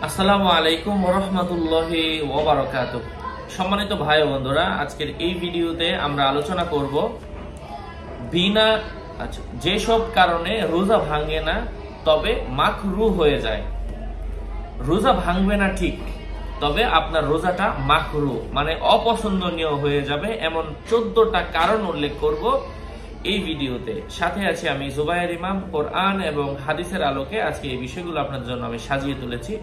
আসসালামু আলাইকুম ওয়া রাহমাতুল্লাহি ওয়া বারাকাতুহু। সম্মানিত ভাই ও বন্ধুরা, আজকের এই ভিডিওতে আমরা আলোচনা করব বিনা যেসব কারণে রোজা ভাঙে না তবে মাকরু হয়ে যায়। রোজা ভাঙবে না ঠিক, তবে আপনার রোজাটা মাকরু মানে অপছন্দনীয় হয়ে যাবে, এমন 14টা কারণ উল্লেখ করব এই ভিডিওতে। সাথে আছে আমি জুবায়ের ইমাম। কোরআন এবং হাদিসের আলোকে আজকে এই বিষয়গুলো আপনার জন্য আমি সাজিয়ে তুলেছি,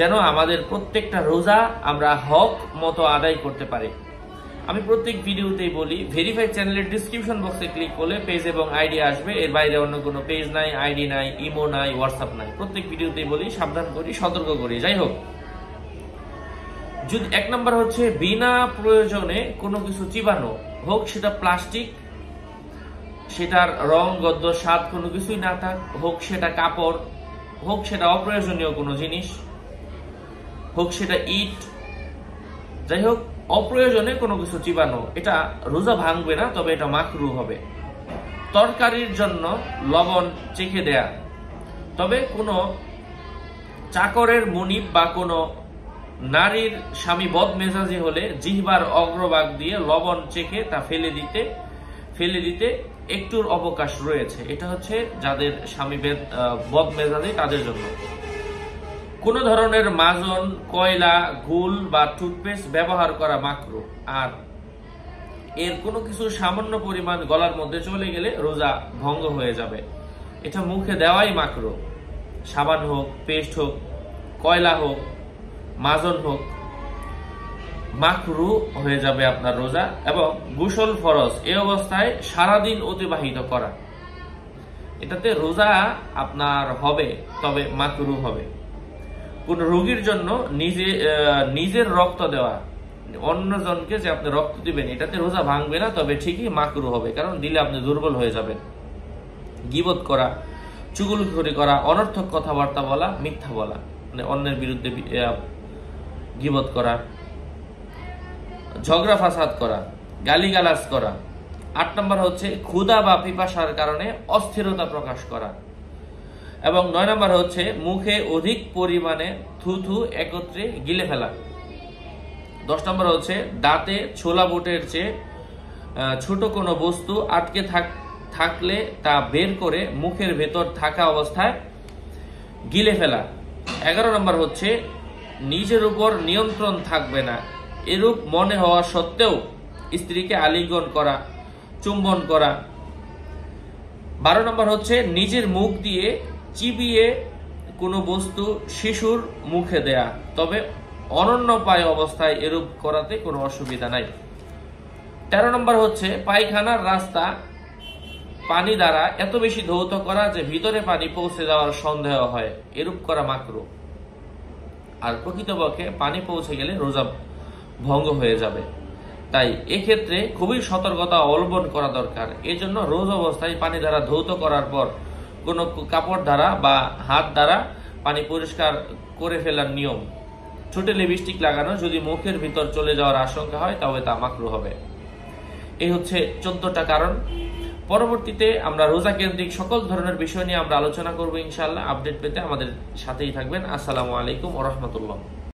যেন আমাদের প্রত্যেকটা রোজা আমরা হক মতো আদায় করতে পারি। আমি প্রত্যেক ভিডিওতেই বলি, ভেরিফাইড চ্যানেলের ডিসক্রিপশন বক্সে ক্লিক করলে পেজ এবং আইডি আসবে, এর বাইরে অন্য কোনো পেজ নাই, আইডি নাই, ইমো নাই, হোয়াটসঅ্যাপ নাই। প্রত্যেক ভিডিওতেই বলি, সাবধান করি, সতর্ক করি। যাই হোক, যদি 1 নম্বর হচ্ছে বিনা প্রয়োজনে কোনো কিছু চিবানো, হোক সেটা প্লাস্টিক, সেটার রং গদ্য স্বাদ কোনো কিছুই না থাক, হোক সেটা কাপড়, হোক সেটা অপ্রয়োজনীয় কোনো জিনিস, হোক সেটা ইট, যাই হোক অপ্রয়োজনে কোনো কিছু চিবানো, এটা রোজা ভাঙবে না, তবে এটা মাকরু হবে। তরকারির জন্য লবণ চেখে দেয়া, তবে কোনো চাকরের মুনিব বা কোনো নারীর স্বামী বদমেজাজি হলে জিহ্বার অগ্রভাগ দিয়ে লবণ চেখে তা ফেলে দিতে একটুর অবকাশ রয়েছে। এটা হচ্ছে যাদের স্বামী বদমেজাজি তাদের জন্য। কোন ধরনের মাজন, কয়লা, গুল বা টুথপেস্ট ব্যবহার করা মাকরু। আর এর কোনো কিছু সামান্য পরিমাণ গলার মধ্যে চলে গেলে রোজা ভঙ্গ হয়ে যাবে। এটা মুখে দেওয়াই মাকরু। সাবান হোক, পেস্ট হোক, কয়লা হোক, মাজন হোক, মাকরু হয়ে যাবে আপনার রোজা। এবং গোসল ফরজ, এই অবস্থায় সারাদিন অতিবাহিত করা, এটাতে রোজা আপনার হবে, তবে মাকরু হবে। কোন রোগীর জন্য নিজের রক্ত দেওয়া, অন্যজনকে যে আপনি রক্ত দিবেন, এটাতে রোজা ভাঙবে না, তবে ঠিকই মাকরু হবে, কারণ দিলে আপনি দুর্বল হয়ে যাবেন। গীবত করা, চুগলখড়ি করা, অনর্থক কথাবার্তা বলা, মিথ্যা বলা, মানে অন্যের বিরুদ্ধে গীবত করা, ঝগড়া ফাসাদ করা, গালিগালাজ করা। 8 নম্বর হচ্ছে ক্ষুধা বা পিপাসার কারণে অস্থিরতা প্রকাশ করা। এবং 9 নম্বর হচ্ছে মুখে অধিক পরিমাণে থুথু একত্রে গিলে ফেলা। 10 নম্বর হচ্ছে দাঁতে ছোলা বুটের চেয়ে ছোট কোনো বস্তু আটকে থাকলে তা বের করে মুখের ভেতর থাকা অবস্থায় গিলে ফেলা। 11 নম্বর হচ্ছে নিজের উপর নিয়ন্ত্রণ থাকবে না, এরূপ মনে হওয়া সত্ত্বেও স্ত্রীকে আলিঙ্গন করা, চুম্বন করা। 12 নম্বর হচ্ছে নিজের মুখ দিয়ে চিবিয়ে কোনো বস্তু শিশুর মুখে দেয়া, তবে অনন্যপায় অবস্থায় এরূপ করাতে কোনো অসুবিধা নাই। 13 নম্বর হচ্ছে পায়খানার রাস্তা পানি দ্বারা এত বেশি ধৌত করা যে ভিতরে পানি পৌঁছে যাওয়ার সন্দেহ হয়, এরূপ করা মাকরু। আর প্রকৃতপক্ষে পানি পৌঁছে গেলে রোজা ভঙ্গ হয়ে যাবে। তাই এক্ষেত্রে খুবই সতর্কতা অবলম্বন করা দরকার। এই জন্য রোজ অবস্থায় পানি দ্বারা ধৌত করার পর কোনো কাপড় দ্বারা বা হাত দ্বারা পানি পরিষ্কার করে ফেলার নিয়ম। ঠোঁটে লিপস্টিক লাগানো যদি মুখের ভিতর চলে যাওয়ার আশঙ্কা হয়, তবে তা মাকরু হবে। এই হচ্ছে 14টা কারণ। পরবর্তীতে আমরা রোজা কেন্দ্রিক সকল ধরনের বিষয় নিয়ে আমরা আলোচনা করবো ইনশাআল্লাহ। আপডেট পেতে আমাদের সাথেই থাকবেন। আসসালামু আলাইকুম ওয়া রাহমাতুল্লাহ।